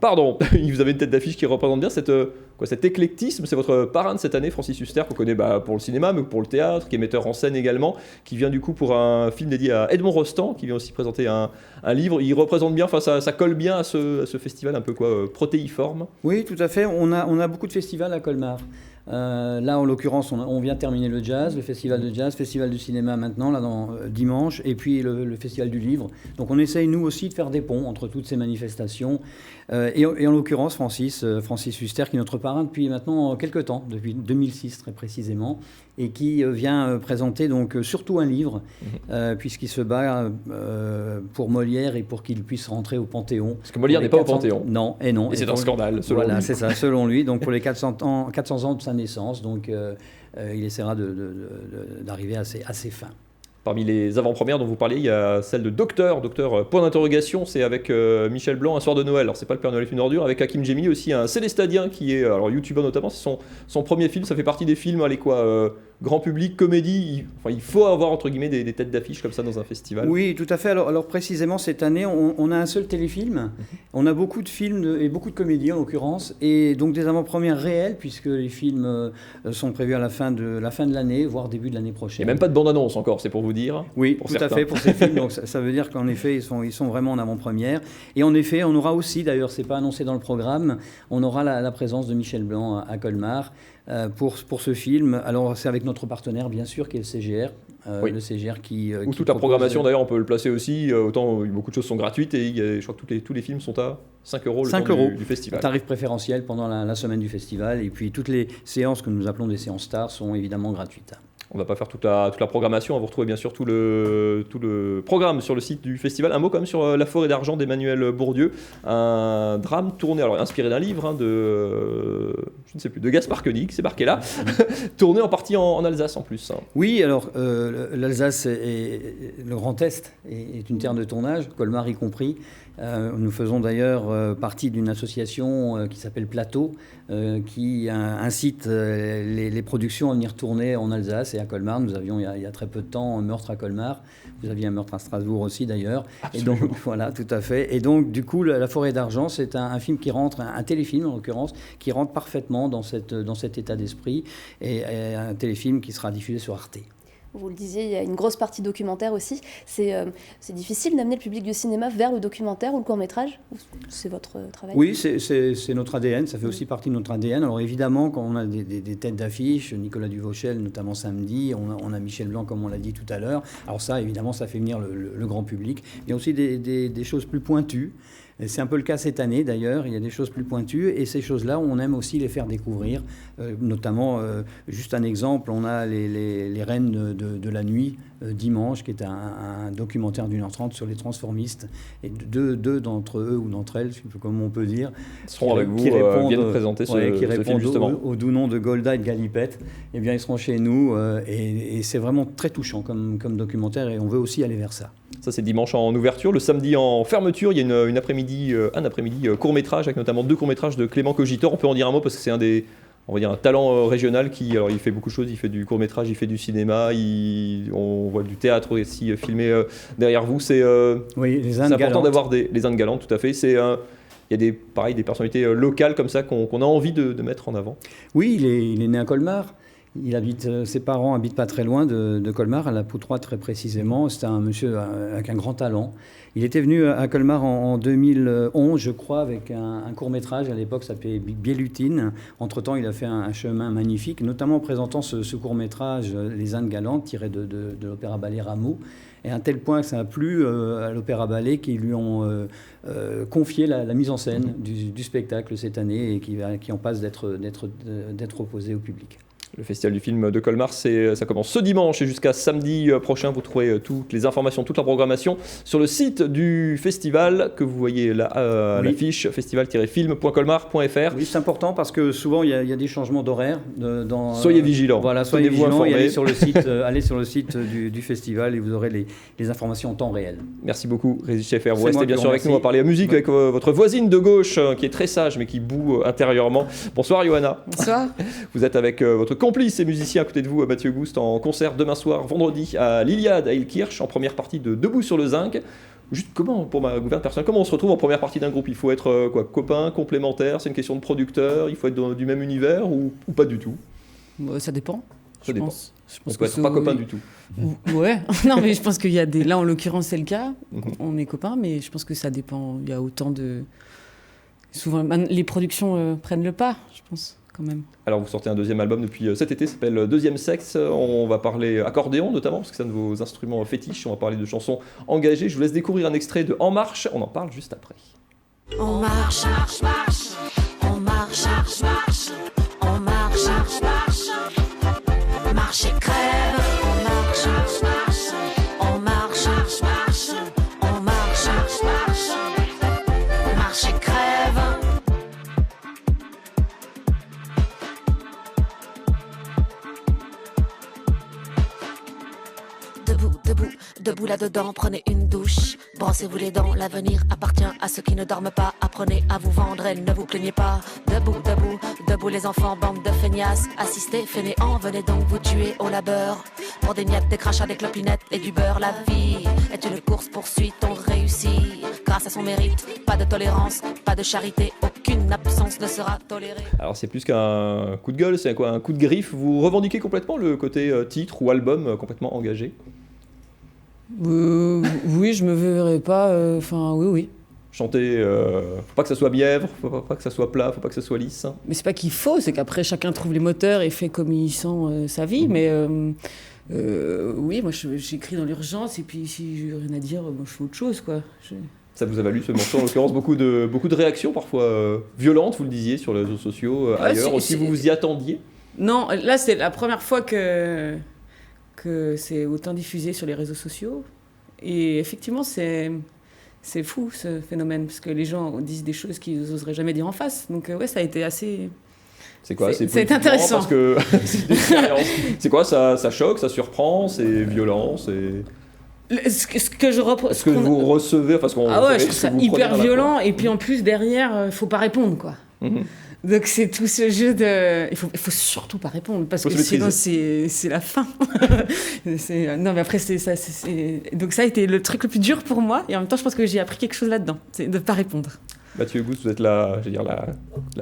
C: Pardon, vous avez une tête d'affiche qui représente bien cet éclectisme. C'est votre parrain de cette année, Francis Huster, qu'on connaît pour le cinéma, mais pour le théâtre, qui est metteur en scène également, qui vient du coup pour un film dédié à Edmond Rostand, qui vient aussi présenter un livre. Il représente bien, ça colle bien à ce festival un peu protéiforme.
S: Oui, tout à fait. On a beaucoup de festivals à Colmar. Là, en l'occurrence, on vient de terminer le jazz, le festival de jazz, festival du cinéma maintenant, là, dimanche, et puis le festival du livre. Donc on essaye, nous aussi, de faire des ponts entre toutes ces manifestations. Et en l'occurrence, Francis Huster, qui est notre parrain depuis maintenant quelques temps, depuis 2006 très précisément, et qui vient présenter donc surtout un livre, puisqu'il se bat pour Molière et pour qu'il puisse rentrer au Panthéon.
C: Parce que Molière n'est pas au Panthéon.
S: Non.
C: Et c'est un scandale, selon lui.
S: Voilà, c'est ça, selon lui. Donc pour les 400 ans de sa naissance, donc il essaiera d'arriver à ses fins.
C: Parmi les avant-premières dont vous parliez, il y a celle de Docteur, point d'interrogation, c'est avec Michel Blanc, Un soir de Noël. Alors c'est pas le Père Noël est une ordure, avec Hakim Djemili aussi, un Célestadien qui est youtubeur notamment, c'est son premier film, ça fait partie des films, grand public, comédie, il faut avoir entre guillemets des têtes d'affiche comme ça dans un festival.
S: Oui, tout à fait. Alors précisément cette année, on a un seul téléfilm, on a beaucoup de films et beaucoup de comédies en l'occurrence, et donc des avant-premières réelles, puisque les films sont prévus à la fin de l'année, voire début de l'année prochaine.
C: Et même pas de bande-annonce encore, c'est pour vous dire.
S: Oui, tout à fait, pour ces films. Donc ça veut dire qu'en effet, ils sont vraiment en avant-première. Et en effet, on aura aussi, d'ailleurs, c'est pas annoncé dans le programme, on aura la présence de Michel Blanc à Colmar pour ce film. Alors c'est avec notre partenaire, bien sûr, qui est le CGR. Le CGR qui
C: toute la programmation, d'ailleurs, on peut le placer aussi. Autant beaucoup de choses sont gratuites et je crois que tous les films sont à 5 € le temps du festival.
S: Tarif préférentiel pendant la semaine du festival. Et puis toutes les séances que nous appelons des séances stars sont évidemment gratuites.
C: On va pas faire toute la programmation, vous retrouvez bien sûr tout le programme sur le site du festival. Un mot quand même sur La Forêt d'Argent d'Emmanuel Bourdieu, un drame tourné, alors inspiré d'un livre de Gaspard Koenig, c'est marqué là, tourné en partie en Alsace en plus.
S: Oui, alors l'Alsace et le Grand Est est une terre de tournage, Colmar y compris. Nous faisons d'ailleurs partie d'une association qui s'appelle Plateau, qui incite les productions à venir tourner en Alsace et à Colmar. Nous avions il y a très peu de temps un meurtre à Colmar. Vous aviez un meurtre à Strasbourg aussi d'ailleurs.
C: Absolument.
S: Et donc voilà, tout à fait. Et donc du coup, La Forêt d'Argent, c'est un film qui rentre, un téléfilm en l'occurrence, qui rentre parfaitement dans cet état d'esprit, et un téléfilm qui sera diffusé sur Arte.
D: Vous le disiez, il y a une grosse partie documentaire aussi. C'est difficile d'amener le public du cinéma vers le documentaire ou le court-métrage? C'est votre travail?
S: Oui, c'est notre ADN, ça fait aussi partie de notre ADN. Alors évidemment, quand on a des têtes d'affiche, Nicolas Duvauchel notamment samedi, on a Michel Blanc comme on l'a dit tout à l'heure. Alors ça, évidemment, ça fait venir le grand public. Il y a aussi des choses plus pointues. C'est un peu le cas cette année d'ailleurs, il y a des choses plus pointues et ces choses-là, on aime aussi les faire découvrir. Notamment, juste un exemple, on a les Reines de la nuit dimanche, qui est un documentaire d'1h30 sur les transformistes. Et deux d'entre eux ou d'entre elles, comme on peut dire,
C: seront avec vous, viennent présenter
S: qui
C: ce film justement.
S: Au doux nom de Golda et de Galipette. Eh bien, ils seront chez nous et c'est vraiment très touchant comme documentaire et on veut aussi aller vers ça.
C: Ça, c'est dimanche en ouverture. Le samedi en fermeture, il y a un après-midi court-métrage avec notamment 2 courts-métrages de Clément Cogitor. On peut en dire un mot parce que c'est un talent régional qui, alors il fait beaucoup de choses, il fait du court-métrage, il fait du cinéma, on voit du théâtre aussi filmé derrière vous. C'est important d'avoir les Indes galantes, tout à fait. Il y a des personnalités locales comme ça qu'on a envie de mettre en avant.
S: Oui, il est né à Colmar. Ses parents habitent pas très loin de Colmar, à la Poutroie très précisément. C'est un monsieur avec un grand talent. Il était venu à Colmar en 2011, je crois, avec un court-métrage. À l'époque, ça s'appelait Biélutine. Entre-temps, il a fait un chemin magnifique, notamment en présentant ce court-métrage, Les Indes galantes, tiré de l'opéra-ballet Rameau. Et à un tel point que ça a plu à l'opéra-ballet qu'ils lui ont confié la mise en scène du spectacle cette année et qui en passe d'être opposé au public.
C: Le Festival du film de Colmar, ça commence ce dimanche et jusqu'à samedi prochain. Vous trouvez toutes les informations, toute la programmation sur le site du festival que vous voyez là à l'affiche, festival-film.colmar.fr.
S: Oui, c'est important parce que souvent il y a des changements d'horaire.
C: Soyez vigilants.
S: Voilà, soyez vigilants et allez sur le site, du festival et vous aurez les informations en temps réel.
C: Merci beaucoup, Régis Schaeffer. Vous restez bien sûr avec nous. On va parler musique avec votre voisine de gauche qui est très sage mais qui boue intérieurement. Bonsoir, Johanna.
T: Bonsoir.
C: Vous êtes avec votre complice et musicien à côté de vous, Mathieu Goust, en concert demain soir, vendredi, à l'Iliade, à Ilkirch, en première partie de Debout sur le Zinc. Juste comment, pour ma gouverne personnelle, comment on se retrouve en première partie d'un groupe? Il faut être copain, complémentaire, c'est une question de producteur, il faut être du même univers ou pas du tout?
T: Ça dépend.
C: Ça dépend.
T: Je
C: pense on peut être pas copain du tout.
T: Ouais, non mais je pense qu'il y a là en l'occurrence c'est le cas, on est copains, mais je pense que ça dépend, il y a autant de... Souvent les productions prennent le pas, je pense. Quand même.
C: Alors vous sortez un deuxième album depuis cet été, ça s'appelle Deuxième Sexe. On va parler accordéon notamment, parce que c'est un de vos instruments fétiches. On va parler de chansons engagées. Je vous laisse découvrir un extrait de En Marche. On en parle juste après.
U: On marche, marche, marche. On marche, marche, marche. On marche, marche, marche. Marche et crève. On marche, marche, marche. On marche, marche, marche. On marche, marche, marche. Marche et crève. Debout là-dedans, prenez une douche, brossez-vous les dents, l'avenir appartient à ceux qui ne dorment pas, apprenez à vous vendre et ne vous plaignez pas. Debout, debout, debout les enfants, bande de feignasses, assistez, fainéants, venez donc vous tuer au labeur. Pour des miettes, des crachats, des clopinettes et du beurre, la vie est une course-poursuite, on réussit grâce à son mérite, pas de tolérance, pas de charité, aucune absence ne sera tolérée.
C: Alors c'est plus qu'un coup de gueule, c'est quoi, un coup de griffe, vous revendiquez complètement le côté titre ou album complètement engagé?
T: Oui, je me verrais pas. Oui.
C: Chanter, faut pas que ça soit mièvre, faut pas que ça soit plat, faut pas que ça soit lisse.
T: Mais c'est pas qu'il faut, c'est qu'après chacun trouve les moteurs et fait comme il sent sa vie. Mais oui, moi j'écris dans l'urgence et puis si j'ai rien à dire, moi, je fais autre chose, quoi.
C: Ça vous a valu ce morceau, en l'occurrence, beaucoup de réactions, parfois violentes, vous le disiez, sur les réseaux sociaux, ailleurs. Aussi, vous vous y attendiez?
T: Non, là c'est la première fois que que c'est autant diffusé sur les réseaux sociaux. Et effectivement, c'est fou ce phénomène, parce que les gens disent des choses qu'ils n'oseraient jamais dire en face. Donc ouais, ça a été assez...
C: C'est quoi?
T: C'est intéressant.
C: Parce que c'est quoi? Ça choque, ça surprend, c'est violent, c'est...
T: Ce que je reproche...
C: Ce que vous recevez, parce qu'on...
T: Ah ouais, je trouve ça hyper violent, et puis en plus, derrière, faut pas répondre, quoi. Donc c'est tout ce jeu de... Il faut surtout pas répondre, parce que sinon c'est la fin. Non mais après, donc ça a été le truc le plus dur pour moi, et en même temps je pense que j'ai appris quelque chose là-dedans, c'est de pas répondre.
C: Mathieu Gousse, vous êtes la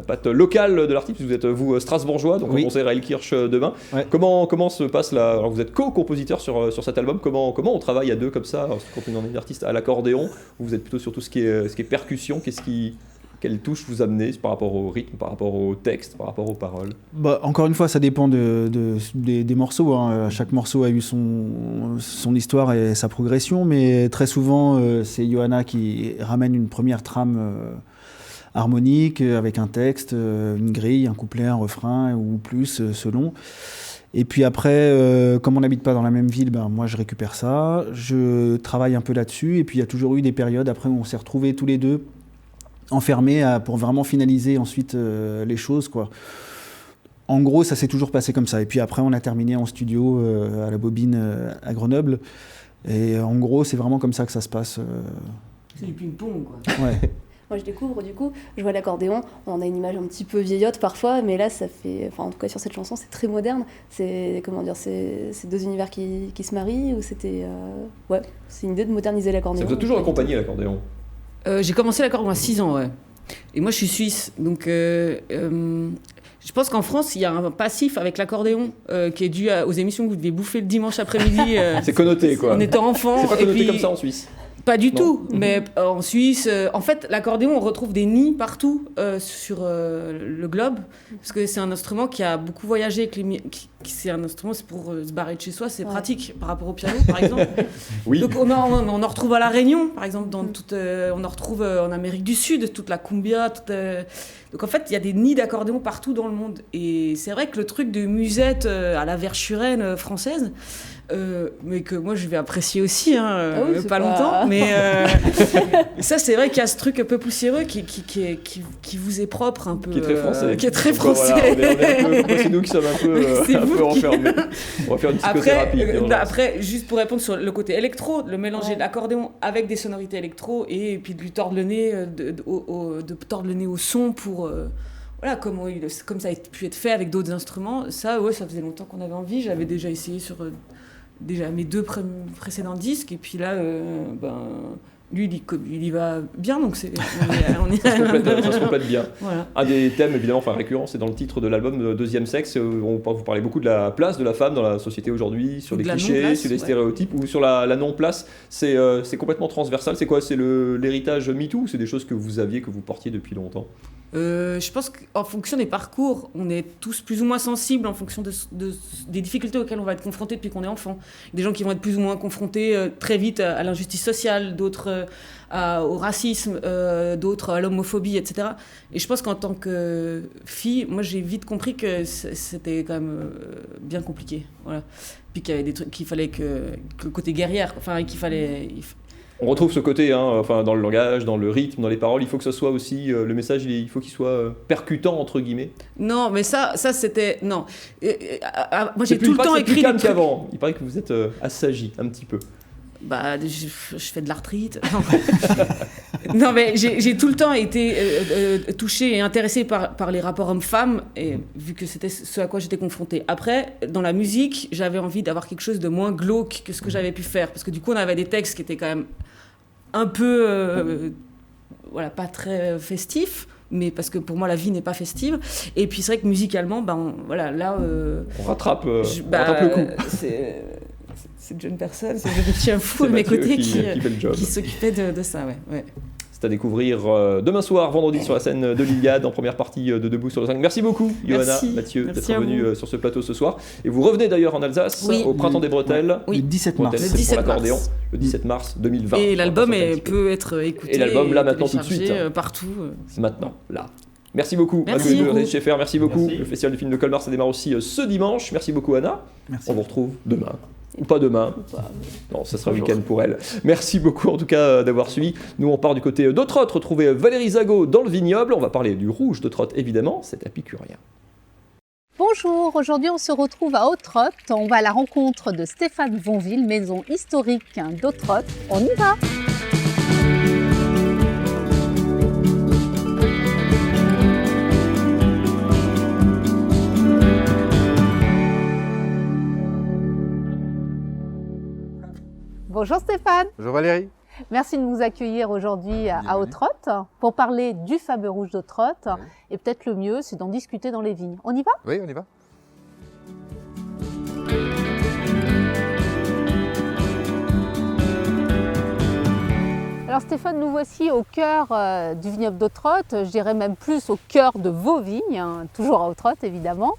C: patte locale de l'artiste, vous êtes vous strasbourgeois, donc on sait Raël Kirsch demain. Ouais. Comment se passe là? Alors vous êtes co-compositeur sur cet album, comment on travaille à deux comme ça, quand on est un artiste à l'accordéon, ou vous êtes plutôt sur tout ce qui est percussion, quelle touche vous amenez par rapport au rythme, par rapport au texte, par rapport aux paroles?
A: Encore une fois, ça dépend des morceaux. Hein. Chaque morceau a eu son histoire et sa progression, mais très souvent, c'est Johanna qui ramène une première trame harmonique avec un texte, une grille, un couplet, un refrain ou plus, selon. Et puis après, comme on n'habite pas dans la même ville, moi je récupère ça, je travaille un peu là-dessus, et puis il y a toujours eu des périodes après où on s'est retrouvés tous les deux enfermés pour vraiment finaliser ensuite les choses, quoi. En gros, ça s'est toujours passé comme ça. Et puis après, on a terminé en studio à la Bobine à Grenoble. Et en gros, c'est vraiment comme ça que ça se passe.
T: C'est du ping-pong, quoi.
A: Ouais.
D: Moi, je découvre, du coup, je vois l'accordéon. On a une image un petit peu vieillotte parfois, mais là, ça fait... Enfin, en tout cas, sur cette chanson, c'est très moderne. C'est, comment dire, c'est deux univers qui se marient, ou c'était... Ouais, c'est une idée de moderniser l'accordéon.
C: Ça vous a toujours accompagné, l'accordéon?
T: J'ai commencé l'accordéon à 6 ans, ouais. Et moi, je suis suisse, donc je pense qu'en France, il y a un passif avec l'accordéon qui est dû aux émissions que vous devez bouffer le dimanche après-midi.
C: C'est connoté, quoi.
T: En étant enfant.
C: C'est pas connoté comme ça en Suisse?
T: Pas du tout, mais en Suisse, en fait, l'accordéon, on retrouve des nids partout sur le globe, parce que c'est un instrument qui a beaucoup voyagé, c'est un instrument, c'est pour se barrer de chez soi, c'est pratique par rapport au piano, par exemple.
C: Oui.
T: Donc on en retrouve à La Réunion, par exemple, on en retrouve en Amérique du Sud, toute la cumbia, donc en fait, il y a des nids d'accordéon partout dans le monde, et c'est vrai que le truc de musette à la Verschuren française, mais que moi je vais apprécier aussi, pas longtemps, mais ça c'est vrai qu'il y a ce truc un peu poussiéreux qui vous est propre un peu,
C: qui est très français,
T: qui est très français.
C: Voilà, c'est nous qui sommes un peu enfermés. On va faire une psychothérapie.
T: Après, juste pour répondre sur le côté électro, le mélanger de l'accordéon avec des sonorités électro, et puis de lui tordre le nez, de tordre le nez au son pour voilà, comme ça a pu être fait avec d'autres instruments, ça faisait longtemps qu'on avait envie. J'avais déjà essayé sur mes 2 précédents disques, et puis là, lui, il y va bien, donc ça
C: se complète bien.
T: Voilà.
C: Un des thèmes, évidemment, récurrent, c'est dans le titre de l'album, Deuxième sexe. Vous parlez beaucoup de la place de la femme dans la société aujourd'hui, sur les clichés, sur les stéréotypes, ou sur la non-place. C'est complètement transversal. C'est quoi? C'est l'héritage MeToo, ou c'est des choses que vous aviez, que vous portiez depuis longtemps?
T: Je pense qu'en fonction des parcours, on est tous plus ou moins sensibles en fonction des difficultés auxquelles on va être confronté depuis qu'on est enfant. Des gens qui vont être plus ou moins confrontés très vite à l'injustice sociale, d'autres au racisme, d'autres à l'homophobie, etc. Et je pense qu'en tant que fille, moi j'ai vite compris que c'était quand même bien compliqué. Voilà. Puis qu'il y avait des trucs qu'il fallait que le côté guerrière, qu'il fallait...
C: On retrouve ce côté, dans le langage, dans le rythme, dans les paroles. Il faut que ce soit aussi, le message, il faut qu'il soit percutant, entre guillemets.
T: Non, mais ça c'était... Non. Moi, j'ai tout le temps écrit...
C: C'est plus calme qu'avant. Il paraît que vous êtes assagi, un petit peu.
T: Je fais de l'arthrite. Non, mais j'ai tout le temps été touchée et intéressée par les rapports hommes-femmes, et vu que c'était ce à quoi j'étais confrontée. Après, dans la musique, j'avais envie d'avoir quelque chose de moins glauque que ce que j'avais pu faire, parce que du coup, on avait des textes qui étaient quand même un peu, pas très festifs, mais parce que pour moi, la vie n'est pas festive. Et puis, c'est vrai que musicalement,
C: on rattrape le coup.
T: C'est de jeunes personnes, c'est de petits fous à mes côtés qui s'occupaient de ça, ouais.
C: C'est à découvrir demain soir, vendredi, sur la scène de l'Iliade, en première partie de Debout sur le 5. Merci beaucoup, Johanna, Mathieu, d'être venu sur ce plateau ce soir. Et vous revenez d'ailleurs en Alsace, au Printemps des Bretelles.
A: Oui. Le 17 mars.
C: C'est pour l'accordéon, le 17 mars 2020.
T: Et l'album peut être écouté.
C: Et l'album, là, maintenant, tout de suite.
T: Partout.
C: C'est maintenant, là. Merci beaucoup à tous les deux, René Schaeffer, merci beaucoup. Le Festival du film de Colmar, ça démarre aussi ce dimanche. Merci beaucoup, Anna.
A: Merci.
C: On vous retrouve demain. Ou pas demain. Non, ça sera week-end pour elle. Merci beaucoup en tout cas d'avoir suivi. Nous on part du côté d'Autrotte, retrouver Valérie Zago dans le vignoble. On va parler du rouge d'Autrotte évidemment, c'est épicurien.
B: Bonjour, aujourd'hui on se retrouve à Autrotte. On va à la rencontre de Stéphane Vonville, maison historique d'Autrotte. On y va! Bonjour Stéphane.
V: Bonjour Valérie.
B: Merci de nous accueillir aujourd'hui à Autrotte pour parler du fameux rouge d'Autrotte. Oui. Et peut-être le mieux, c'est d'en discuter dans les vignes. On y va?
V: Oui, on y va.
B: Alors Stéphane, nous voici au cœur du vignoble d'Autrotte, je dirais même plus au cœur de vos vignes, hein, toujours à Autrotte évidemment.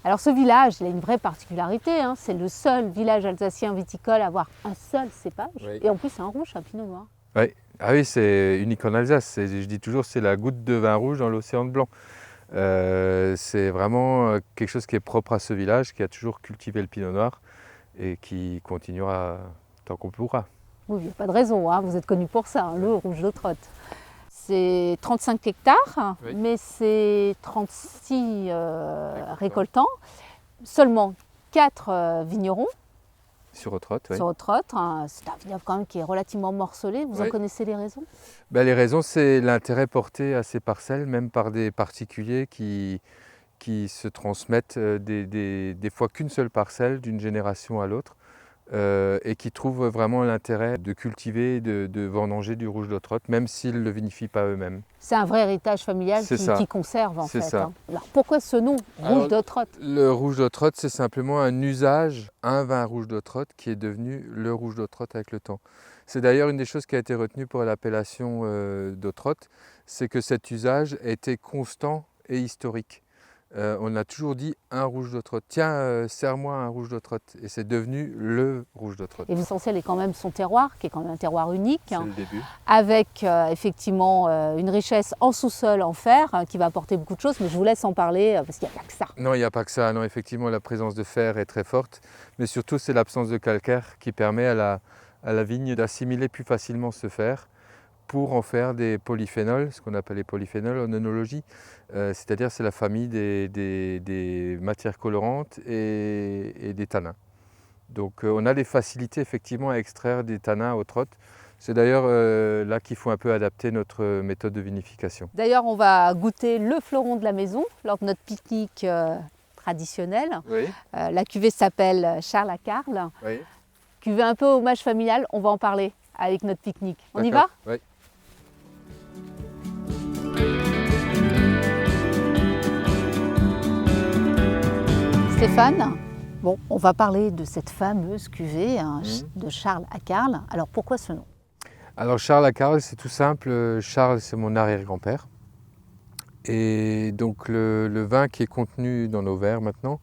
B: Alors ce village, il a une vraie particularité, hein. C'est le seul village alsacien viticole à avoir un seul cépage, oui. Et en plus c'est un rouge, un pinot noir.
V: Oui, ah oui, c'est unique en Alsace, je dis toujours c'est la goutte de vin rouge dans l'océan de blanc. C'est vraiment quelque chose qui est propre à ce village, qui a toujours cultivé le pinot noir et qui continuera tant qu'on pourra.
B: Oui, il n'y a pas de raison, hein. Vous êtes connu pour ça, hein, le rouge d'Autrotte. C'est 35 hectares, oui. Mais c'est 36 récoltants, seulement 4 vignerons.
V: Sur Autrotte, oui.
B: Sur Autrotte, hein. C'est un vignoble quand même qui est relativement morcelé. Vous en connaissez les raisons?
V: Les raisons, c'est l'intérêt porté à ces parcelles, même par des particuliers qui se transmettent des fois qu'une seule parcelle d'une génération à l'autre. Et qui trouvent vraiment l'intérêt de cultiver, de vendanger du rouge d'Autrotte, même s'ils ne le vinifient pas eux-mêmes.
B: C'est un vrai héritage familial qui conserve en fait.
V: Ça.
B: Hein. Alors pourquoi ce nom, rouge d'Autrotte?
V: Le rouge d'Autrotte, c'est simplement un usage, un vin rouge d'Autrotte qui est devenu le rouge d'Autrotte avec le temps. C'est d'ailleurs une des choses qui a été retenue pour l'appellation d'Autrotte, c'est que cet usage était constant et historique. On a toujours dit un rouge d'Autrotte. Tiens, serre-moi un rouge d'Autrotte. Et c'est devenu le rouge d'Autrotte.
B: Et l'essentiel est quand même son terroir, qui est quand même un terroir unique.
V: C'est le début.
B: Avec effectivement une richesse en sous-sol, en fer, qui va apporter beaucoup de choses. Mais je vous laisse en parler parce qu'il n'y a pas que ça.
V: Non, il n'y a pas que ça. Non, effectivement, la présence de fer est très forte. Mais surtout, c'est l'absence de calcaire qui permet à la vigne d'assimiler plus facilement ce fer pour en faire des polyphénols, ce qu'on appelle les polyphénols en œnologie. C'est-à-dire c'est la famille des matières colorantes et des tanins. Donc on a des facilités effectivement à extraire des tanins au Autrotte. C'est d'ailleurs là qu'il faut un peu adapter notre méthode de vinification.
B: D'ailleurs on va goûter le fleuron de la maison lors de notre pique-nique traditionnel.
V: Oui.
B: La cuvée s'appelle Charles à Carl.
V: Oui.
B: Cuvée un peu hommage familial, on va en parler avec notre pique-nique. On y va?
V: Oui.
B: Stéphane, bon, on va parler de cette fameuse cuvée de Charles à Carl. Alors pourquoi ce nom?
V: Alors Charles à Carl, c'est tout simple. Charles, c'est mon arrière-grand-père. Et donc le vin qui est contenu dans nos verres maintenant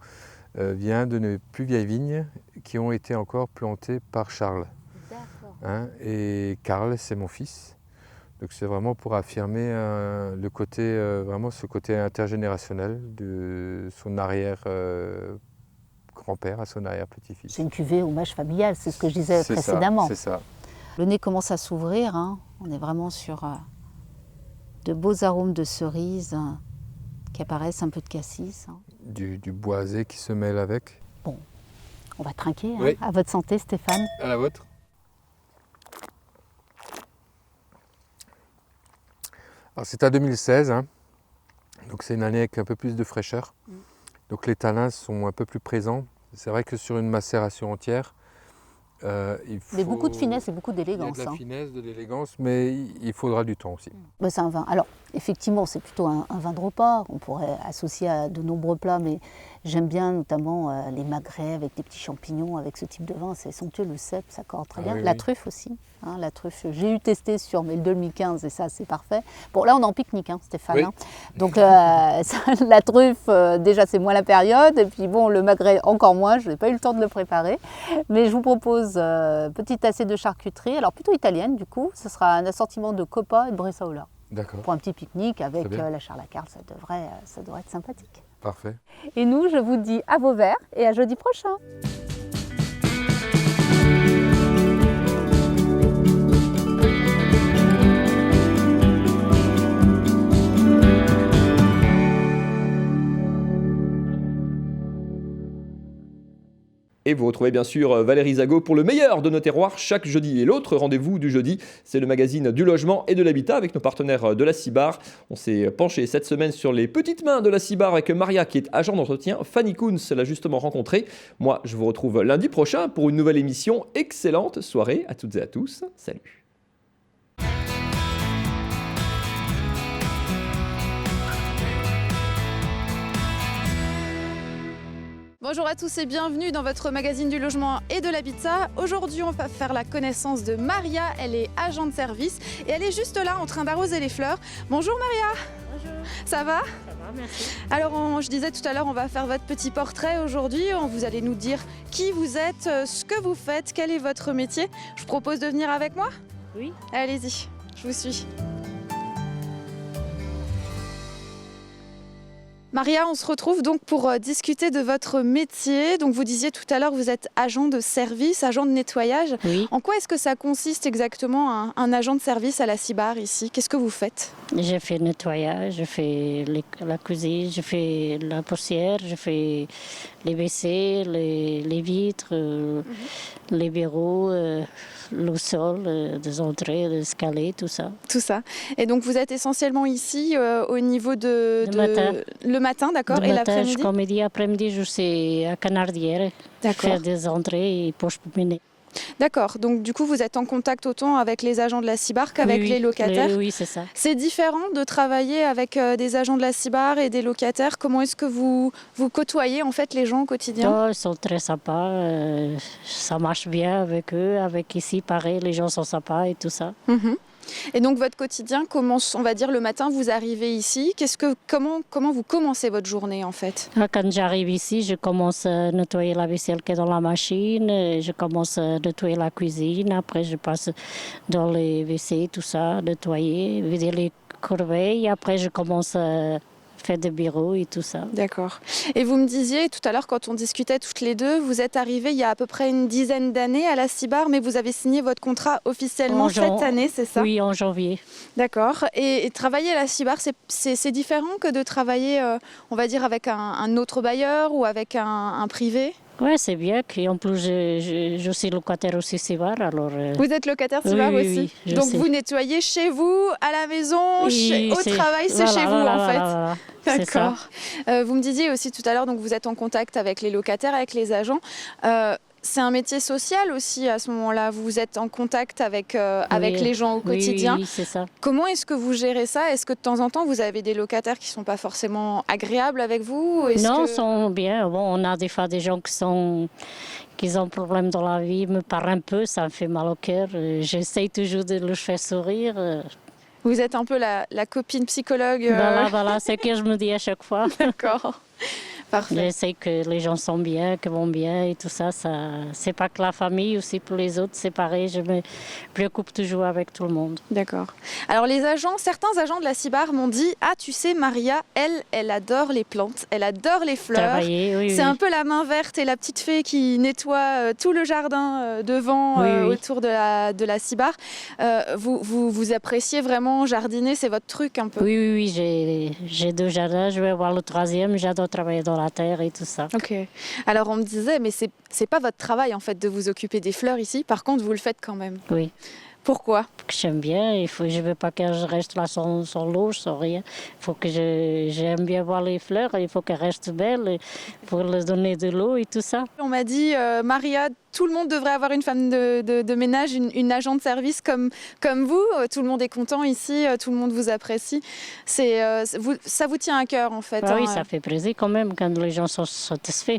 V: vient de nos plus vieilles vignes qui ont été encore plantées par Charles. D'accord. Et Carl, c'est mon fils. Donc c'est vraiment pour affirmer le côté, vraiment ce côté intergénérationnel de son arrière-grand-père à son arrière-petit-fils.
B: C'est une cuvée hommage familial, c'est ce que je disais précédemment.
V: C'est ça.
B: Le nez commence à s'ouvrir, hein. On est vraiment sur de beaux arômes de cerises qui apparaissent, un peu de cassis. Hein.
V: Du boisé qui se mêle avec.
B: Bon, on va trinquer.
V: Oui.
B: À votre santé Stéphane.
V: À la vôtre. Alors c'est à 2016, hein. Donc c'est une année avec un peu plus de fraîcheur. Donc les tanins sont un peu plus présents. C'est vrai que sur une macération entière, il faut...
B: Mais beaucoup de finesse et beaucoup d'élégance.
V: Il y a de la finesse, de l'élégance, mais il faudra du temps aussi.
B: Ben, c'est un vin. Alors effectivement, c'est plutôt un vin de repas. On pourrait associer à de nombreux plats, mais j'aime bien notamment les magrets avec des petits champignons. Avec ce type de vin, c'est somptueux. Le cèpe, ça accorde très bien.
V: Oui,
B: la
V: oui.
B: Truffe aussi. Hein, la truffe, j'ai eu testé sur mais le 2015 et ça, c'est parfait. Bon, là, on est en pique-nique, hein, Stéphane.
V: Oui.
B: Hein. Donc la truffe, déjà, c'est moins la période. Et puis bon, le magret, encore moins. Je n'ai pas eu le temps de le préparer. Mais je vous propose petite assiette de charcuterie. Alors plutôt italienne, du coup. Ce sera un assortiment de coppa et de bresaola.
V: D'accord.
B: Pour un petit pique-nique avec la Charles à Carl, ça devrait être sympathique.
V: Parfait.
B: Et nous, je vous dis à vos verres et à jeudi prochain.
C: Et vous retrouvez bien sûr Valérie Zago pour le meilleur de nos terroirs chaque jeudi. Et l'autre rendez-vous du jeudi, c'est le magazine du logement et de l'habitat avec nos partenaires de la Cibar. On s'est penché cette semaine sur les petites mains de la Cibar avec Maria qui est agent d'entretien. Fanny Kunz l'a justement rencontrée. Moi, je vous retrouve lundi prochain pour une nouvelle émission. Excellente soirée à toutes et à tous. Salut.
G: Bonjour à tous et bienvenue dans votre magazine du logement et de l'habitat. Aujourd'hui, on va faire la connaissance de Maria. Elle est agent de service et elle est juste là en train d'arroser les fleurs. Bonjour Maria.
E: Bonjour.
G: Ça va ?
E: Ça va, merci.
G: Alors, je disais tout à l'heure, on va faire votre petit portrait aujourd'hui. Vous allez nous dire qui vous êtes, ce que vous faites, quel est votre métier. Je vous propose de venir avec moi ?
E: Oui.
G: Allez-y, je vous suis. Maria, on se retrouve donc pour discuter de votre métier. Donc vous disiez tout à l'heure que vous êtes agent de service, agent de nettoyage.
E: Oui.
G: En quoi est-ce que ça consiste exactement un agent de service à la Cibar ici ? Qu'est-ce que vous faites ?
E: Je fais le nettoyage, je fais la cuisine, je fais la poussière, je fais les WC, les vitres, les bureaux, le sol, des entrées, des escaliers, tout ça.
G: Tout ça. Et donc vous êtes essentiellement ici au niveau
E: Le
G: matin, d'accord. Et l'après-midi ?
E: Jusqu'au midi, après-midi, je suis à Canardière, faire des entrées et poches promener.
G: D'accord, donc du coup vous êtes en contact autant avec les agents de la Cibar qu'avec les locataires.
E: Oui, c'est ça.
G: C'est différent de travailler avec des agents de la Cibar et des locataires. Comment est-ce que vous côtoyez en fait les gens au quotidien ?
E: Ils sont très sympas, ça marche bien avec eux, avec ici pareil, les gens sont sympas et tout ça.
G: Et donc votre quotidien commence, on va dire le matin, vous arrivez ici. Comment vous commencez votre journée en fait ?
E: Quand j'arrive ici, je commence à nettoyer la vaisselle qui est dans la machine, je commence à nettoyer la cuisine, après je passe dans les WC, tout ça, nettoyer, vider les corbeilles, après je commence à faire des bureaux et tout ça.
G: D'accord. Et vous me disiez tout à l'heure quand on discutait toutes les deux, vous êtes arrivées il y a à peu près une dizaine d'années à la Cibar, mais vous avez signé votre contrat officiellement cette année, c'est ça ?
E: Oui, en janvier.
G: D'accord. Et travailler à la Cibar, c'est différent que de travailler, on va dire, avec un autre bailleur ou avec un privé ?
E: Oui, c'est bien. En plus, je suis locataire aussi Cibar. Alors,
G: Vous êtes locataire Cibar aussi.
E: Oui,
G: donc vous nettoyez chez vous, à la maison, au travail, c'est chez vous en fait.
E: Voilà.
G: D'accord. Vous me disiez aussi tout à l'heure, donc vous êtes en contact avec les locataires, avec les agents. C'est un métier social aussi à ce moment-là. Vous êtes en contact avec les gens au quotidien.
E: Oui, c'est ça.
G: Comment est-ce que vous gérez ça ? Est-ce que de temps en temps, vous avez des locataires qui ne sont pas forcément agréables avec vous ?
E: Non, ils sont bien. Bon, on a des fois des gens qui ont problème dans la vie, me parlent un peu, ça me fait mal au cœur. J'essaye toujours de le faire sourire.
G: Vous êtes un peu la copine psychologue.
E: Voilà, c'est ce que je me dis à chaque fois.
G: D'accord. Parfait.
E: J'essaie que les gens sont bien, que vont bien et tout ça. C'est pas que la famille, aussi pour les autres, c'est pareil. Je me préoccupe toujours avec tout le monde.
G: D'accord. Alors certains agents de la Cibar m'ont dit « Ah, tu sais, Maria, elle adore les plantes, elle adore les fleurs.
E: Travailler, oui,
G: c'est un peu la main verte et la petite fée qui nettoie tout le jardin devant, autour de la Cibar. Vous appréciez vraiment jardiner, c'est votre truc un peu.
E: Oui, j'ai 2 jardins, je vais avoir le 3e, j'adore travailler dans la terre et tout ça.
G: Ok. Alors on me disait, mais c'est pas votre travail en fait de vous occuper des fleurs ici, par contre vous le faites quand même.
E: Oui.
G: Pourquoi ?
E: J'aime bien, je veux pas que je reste là sans l'eau, sans rien. Il faut que j'aime bien voir les fleurs, il faut qu'elles restent belles pour leur donner de l'eau et tout ça.
G: On m'a dit, Maria, tout le monde devrait avoir une femme de ménage, une agent de service comme vous. Tout le monde est content ici, tout le monde vous apprécie. Ça vous tient à cœur en fait.
E: Oui, ça fait plaisir quand même quand les gens sont satisfaits.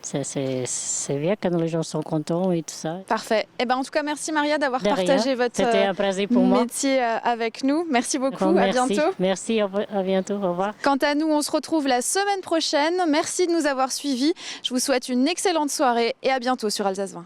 E: C'est bien quand les gens sont contents et tout ça.
G: Parfait. En tout cas, merci Maria d'avoir partagé votre métier avec nous. Merci beaucoup, à bientôt.
E: Merci, à bientôt, au revoir.
G: Quant à nous, on se retrouve la semaine prochaine. Merci de nous avoir suivis. Je vous souhaite une excellente soirée et à bientôt sur Alsace 20.